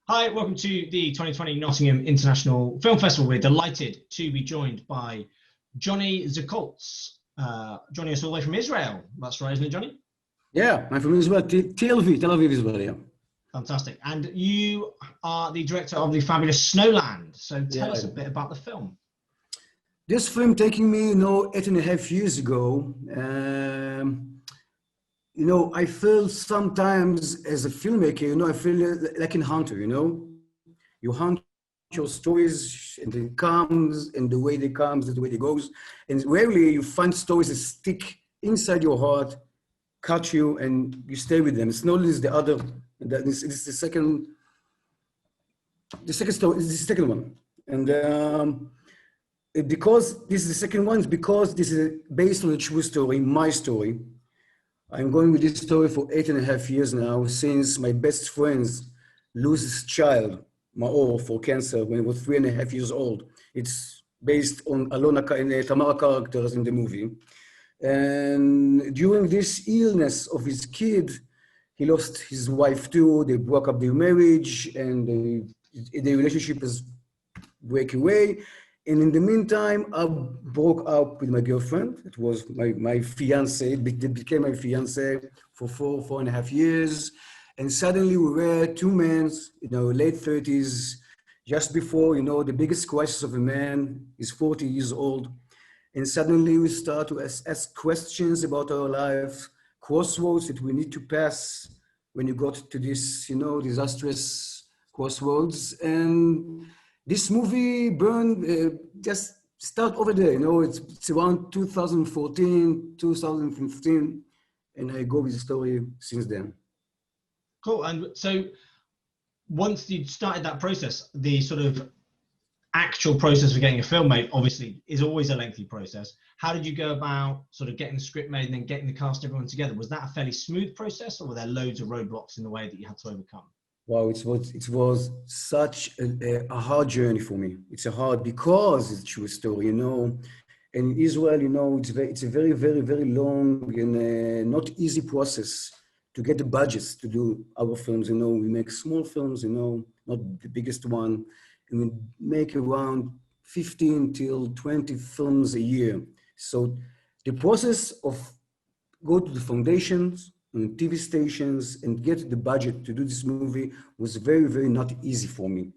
Hi, welcome to the 2020 Nottingham International Film Festival. We're delighted to be joined by Jonni Zicoltz, joining us all the way from Israel. That's right, isn't it, Jonni? Yeah, I'm from Israel, Tel Aviv, Israel, yeah. Fantastic. And you are the director of the fabulous Snowland. So tell us a bit about the film. This film taking me, 8.5 years ago. I feel sometimes as a filmmaker, I feel like a hunter, You hunt your stories and it comes, and the way they comes is the way it goes. And rarely you find stories that stick inside your heart, catch you, and you stay with them. Snowland is the other, it's the second story, it's the second one. And because this is the second one, it's because this is based on a true story, my story. I'm going with this story for 8.5 years now, since my best friends lose his child, Maor, for cancer when he was 3.5 years old. It's based on Alona and Tamara characters in the movie. And during this illness of his kid, he lost his wife too. They broke up their marriage, and the relationship is break away. And in the meantime, I broke up with my girlfriend. It was my fiance. It became my fiance for 4.5 years. And suddenly we were two men, late 30s, just before, the biggest crisis of a man is 40 years old. And suddenly we start to ask questions about our life, crossroads that we need to pass when you got to this, disastrous crossroads. And this movie just start over there, it's around 2014, 2015, and I go with the story since then. Cool. And so once you started that process, the sort of actual process of getting a film made obviously is always a lengthy process. How did you go about sort of getting the script made and then getting the cast, everyone together? Was that a fairly smooth process, or were there loads of roadblocks in the way that you had to overcome? Wow, it was such a hard journey for me. It's a hard because it's a true story, And in Israel, it's a very, very, very long and not easy process to get the budgets to do our films. We make small films, not the biggest one. And we make around 15 till 20 films a year. So the process of go to the foundations, and TV stations, and get the budget to do this movie was very, very not easy for me.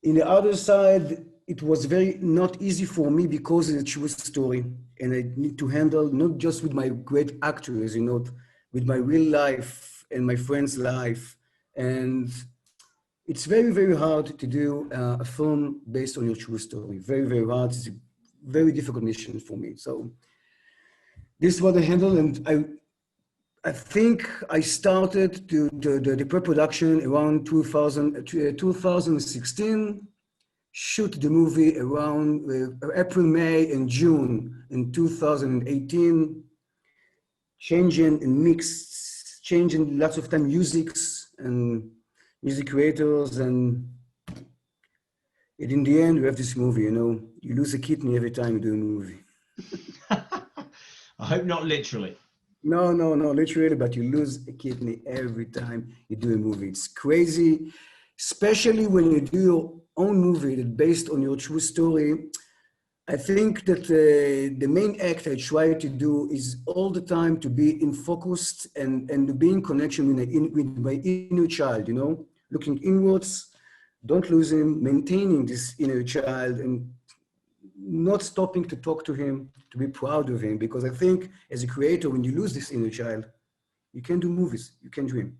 In the other side, it was very not easy for me because it's a true story, and I need to handle not just with my great actors, with my real life and my friend's life. And it's very, very hard to do a film based on your true story. Very, very hard. It's a very difficult mission for me. So this is what I handled, and I think I started the pre-production around 2016, shoot the movie around April, May, and June in 2018, changing lots of time musics and music creators, and in the end, we have this movie, You lose a kidney every time you do a movie. I hope not literally. No, literally, but you lose a kidney every time you do a movie. It's crazy, especially when you do your own movie that's based on your true story. I think that the main act I try to do is all the time to be in focused and to be in connection with my inner child, looking inwards, don't lose him, maintaining this inner child and not stopping to talk to him, to be proud of him, because I think as a creator, when you lose this inner child, you can't do movies, you can't dream.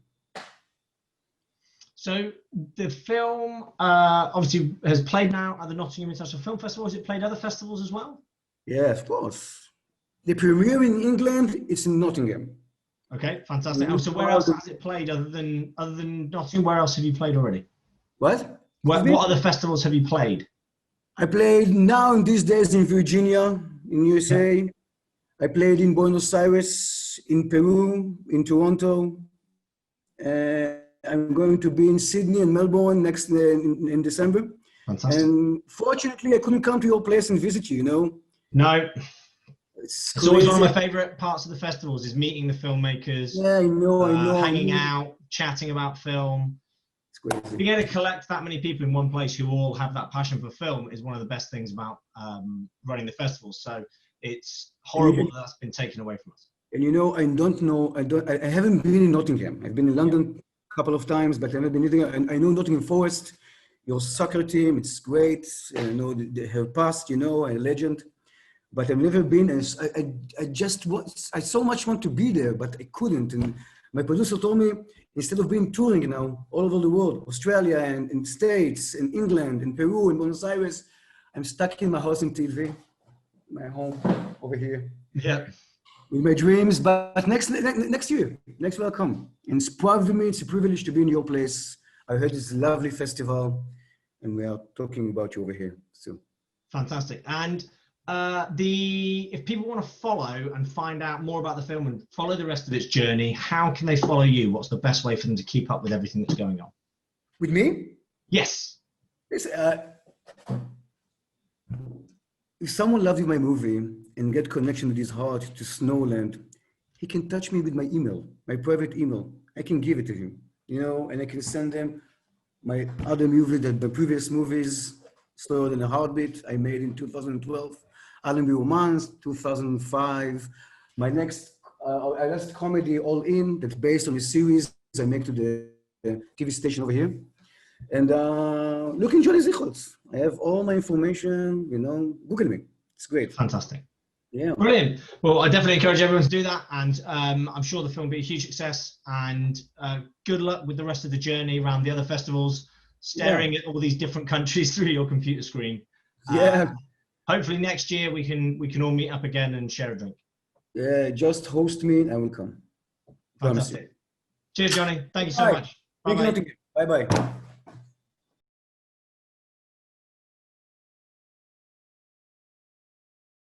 So the film obviously has played now at the Nottingham International Film Festival. Has it played other festivals as well? Yeah, of course. The premiere in England is in Nottingham. Okay, fantastic. So where else has it played other than Nottingham? Where else have you played already? What? What other festivals have you played? I played now in these days in Virginia, in USA. Yeah. I played in Buenos Aires, in Peru, in Toronto. I'm going to be in Sydney and Melbourne next in December. Fantastic. And fortunately, I couldn't come to your place and visit you, No. It's always one of my favorite parts of the festivals is meeting the filmmakers. Yeah, I know. Hanging out, chatting about film. It's crazy. Being able to collect that many people in one place who all have that passion for film is one of the best things about running the festivals. So it's horrible that that's been taken away from us. And you know, I haven't been in Nottingham. I've been in London a couple of times, but I've never been in Nottingham. And I know Nottingham Forest, your soccer team, it's great. I know her past, you know, a legend. But I've never been, and I so much want to be there, but I couldn't. And my producer told me, instead of being touring now all over the world, Australia and States and England and Peru and Buenos Aires, I'm stuck in my house in TV, my home over here. Yeah. With my dreams, but next year I'll come. And it's a privilege to be in your place. I heard it's a lovely festival, and we are talking about you over here. So fantastic. And if people want to follow and find out more about the film and follow the rest of its journey, how can they follow you? What's the best way for them to keep up with everything that's going on? With me? Yes. If someone loves my movie and get connection with his heart to Snowland, he can touch me with my email, my private email. I can give it to him, you know, and I can send him my other movie, the previous movies, Slower Than a Heartbeat, I made in 2012, Allenby Romance, 2005. My last comedy, All In, that's based on a series I make to the TV station over here. And look in Jonni Zicoltz. I have all my information, you know, Google me. It's great. Fantastic. Yeah. Brilliant. Well, I definitely encourage everyone to do that. And I'm sure the film will be a huge success. And good luck with the rest of the journey around the other festivals, staring at all these different countries through your computer screen. Yeah. Hopefully next year we can all meet up again and share a drink. Yeah, just host me and I will come. Fantastic. Cheers, Jonni. Thank you so much. Bye-bye.